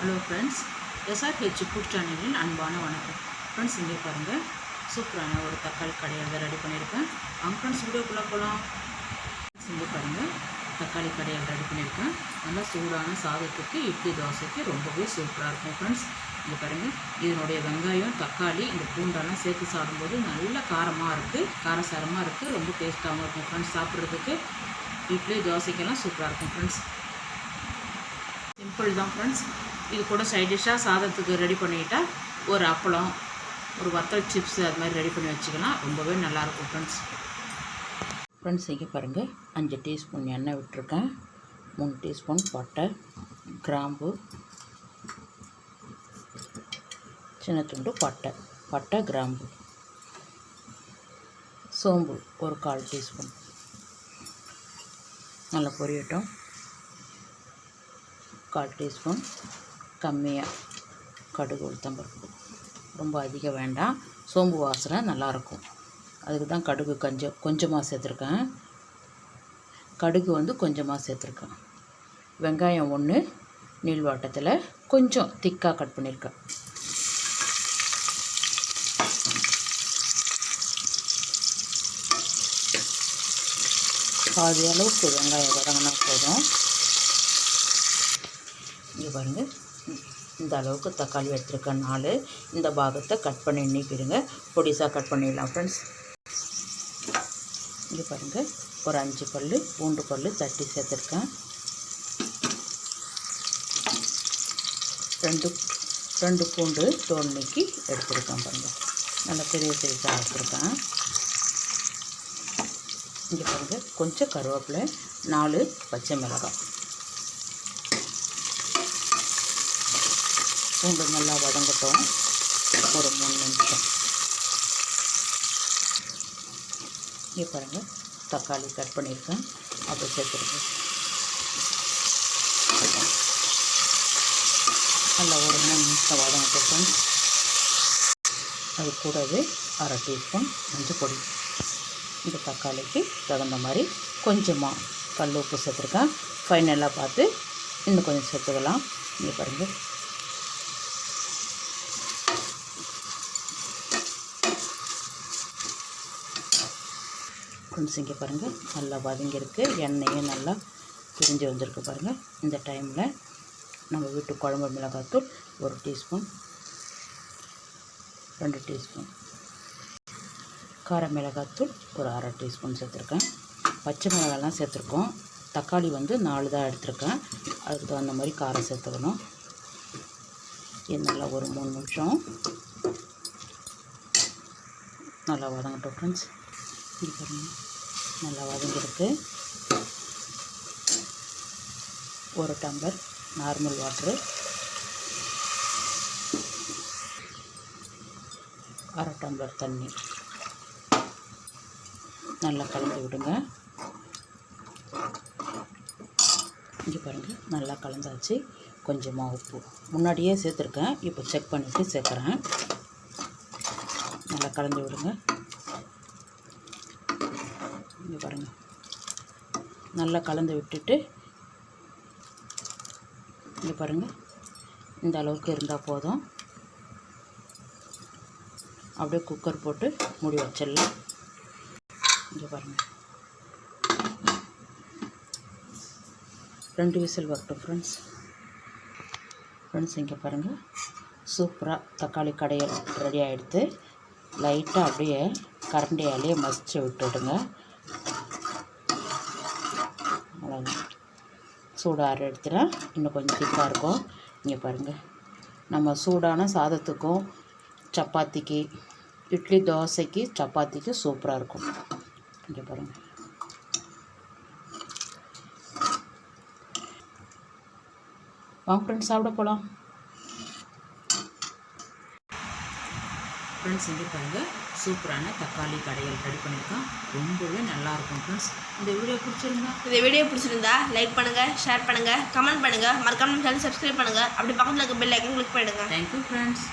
Hello friends, SRH food சேனலின் அன்பான வணக்கம். ஃப்ரெண்ட்ஸ், இங்கே பாருங்கள், சூப்பரான ஒரு தக்காளி கடையில் ரெடி பண்ணியிருக்கேன். ஃப்ரெண்ட்ஸ், வீடியோக்குள்ளே போகலாம். இங்கே பாருங்கள், தக்காளி கடையில் ரெடி பண்ணியிருக்கேன். நல்லா சூடான சாதத்துக்கு, இட்லி தோசைக்கு ரொம்பவே சூப்பராக இருக்கும். ஃப்ரெண்ட்ஸ், இங்கே பாருங்கள், இதனுடைய வெங்காயம், தக்காளி, இந்த பூண்டெல்லாம் சேர்த்து சாப்பிடும்போது நல்ல காரமாக இருக்குது, காரசாரமாக இருக்குது, ரொம்ப டேஸ்ட்டாகவும் இருக்கும். ஃப்ரெண்ட்ஸ், சாப்பிட்றதுக்கு இட்லி தோசைக்கெல்லாம் சூப்பராக இருக்கும். ஃப்ரெண்ட்ஸ், சிம்பிள் தான். ஃப்ரெண்ட்ஸ், இது கூட சைட் டிஷ்ஷாக சாதத்துக்கு ரெடி பண்ணிக்கிட்டா ஒரு அப்பளம், ஒரு வத்தல் சிப்ஸு அது மாதிரி ரெடி பண்ணி வச்சுக்கலாம். ரொம்பவே நல்லாயிருக்கும். ஃப்ரெண்ட்ஸ், இங்கே பாருங்கள், 5 டீஸ்பூன் எண்ணெய் விட்டுருக்கேன். 3 டீஸ்பூன் பட்டை, கிராம்பு, சின்ன துண்டு பட்டை கிராம்பு, சோம்பு ஒரு 1/4 டீஸ்பூன். நல்லா பொரியட்டும். 1/4 டீஸ்பூன் கம்மியாக கடுகு, உளுத்தம்பருப்பு, ரொம்ப அதிகம் வேண்டாம். சோம்பு வாசனை நல்லாயிருக்கும், அதுக்கு தான் கடுகு கொஞ்சமாக சேர்த்துருக்கேன். கடுகு கொஞ்சமாக சேர்த்துருக்கேன். வெங்காயம் 1 நீள்வாட்டத்தில் கொஞ்சம் திக்காக கட் பண்ணியிருக்கேன். பாதி அளவுக்கு வெங்காயம் வதங்கினா போதும். இங்கே பாருங்கள், இந்த அளவுக்கு தக்காளி எடுத்துருக்கேன். 4 இந்த பாகத்தை கட் பண்ணி நீக்கிடுங்க. பொடிசாக கட் பண்ணிடலாம். ஃப்ரெண்ட்ஸ், இங்கே பாருங்கள், ஒரு 5 பல் பூண்டு பல் தட்டி சேர்த்துருக்கேன். 2 பூண்டு தோல் நீக்கி எடுத்துருக்கேன். பாருங்கள், நல்லா பெரிய சைஸாக எடுத்துருக்கேன். இங்கே பாருங்கள், கொஞ்சம் கருவேப்பிலை, 4 பச்சை மிளகாய். பூண்டு நல்லா வதங்கட்டும், ஒரு 3 நிமிஷம். இங்கே பாருங்கள், தக்காளி கட் பண்ணியிருக்கேன், அப்போ சேர்த்துருக்கேன். நல்லா ஒரு 3 நிமிஷம் வதங்கட்டும். அது கூடவே 1/2 டீஸ்பூன் மஞ்சள் பொடி. இந்த தக்காளிக்கு தகுந்த மாதிரி கொஞ்சமாக கல் உப்பு சேர்த்துருக்கேன். ஃபைனலாக பார்த்து இன்னும் கொஞ்சம் சேர்த்துக்கலாம். இங்கே பாருங்கள், ஃப்ரெண்ட்ஸ், இங்கே பாருங்கள், நல்லா வதங்கியிருக்கு. எண்ணெயும் நல்லா பிரிஞ்சு வந்திருக்கு. பாருங்கள், இந்த டைமில் நம்ம வீட்டு குழம்பு மிளகாத்தூள் 1 டீஸ்பூன், 2 டீஸ்பூன், கார மிளகாத்தூள் ஒரு 1/2 டீஸ்பூன் சேர்த்துருக்கேன். பச்சை மிளகாலாம் சேர்த்துருக்கோம். தக்காளி 4 தான் எடுத்துருக்கேன். அதுக்கு தகுந்த மாதிரி காரம் சேர்த்துக்கணும். இது நல்லா ஒரு 3 நிமிஷம் நல்லா வதங்கட்டும். ஃப்ரெண்ட்ஸ், இது பாருங்கள், நல்லா வதங்கிருக்கு. 1 டம்ளர் நார்மல் வாட்ரு, 1/2 டம்ளர் தண்ணி நல்லா கலந்து விடுங்க. இங்கே பாருங்கள், நல்லா கலந்தாச்சு. கொஞ்சமாக உப்பு முன்னாடியே சேர்த்துருக்கேன், இப்போ செக் பண்ணிவிட்டு சேர்க்குறேன். நல்லா கலந்து விடுங்க. இங்கே பாருங்கள், நல்லா கலந்து விட்டுட்டு இங்கே பாருங்கள், இந்த அளவுக்கு இருந்தால் போதும். அப்படியே குக்கர் போட்டு மூடி வச்சிடலாம். இங்கே பாருங்கள், 2 விசில் வரட்டும். ஃப்ரெண்ட்ஸ், இங்கே பாருங்கள், சூப்பராக தக்காளி கடையில் ரெடி ஆகிடுது. லைட்டாக அப்படியே கரண்டியாலேயே மசிச்சு விட்டுடுங்க. சூடாக எடுத்துகிறேன், இன்னும் கொஞ்சம் திக்காக இருக்கும். இங்கே பாருங்கள், நம்ம சூடான சாதத்துக்கும் சப்பாத்திக்கு, இட்லி தோசைக்கு, சப்பாத்திக்கு சூப்பராக இருக்கும். இங்கே பாருங்கள், வாங்க ஃப்ரெண்ட்ஸ், சாப்பிட போகலாம். ஃப்ரெண்ட்ஸ், இங்கே பாருங்கள், சூப்பரான தக்காளி கடையில் ரெடி பண்ணியிருக்கோம். ரொம்பவே நல்லாயிருக்கும். ஃப்ரெண்ட்ஸ், இந்த வீடியோ பிடிச்சிருந்தா லைக் பண்ணுங்கள், ஷேர் பண்ணுங்கள், கமெண்ட் பண்ணுங்கள், மறக்காம சேனல் சப்ஸ்கிரைப் பண்ணுங்கள். அப்படி பக்கத்தில் இருக்க பெல் ஐக்கன் கிளிக் பண்ணிடுங்க. Thank you friends.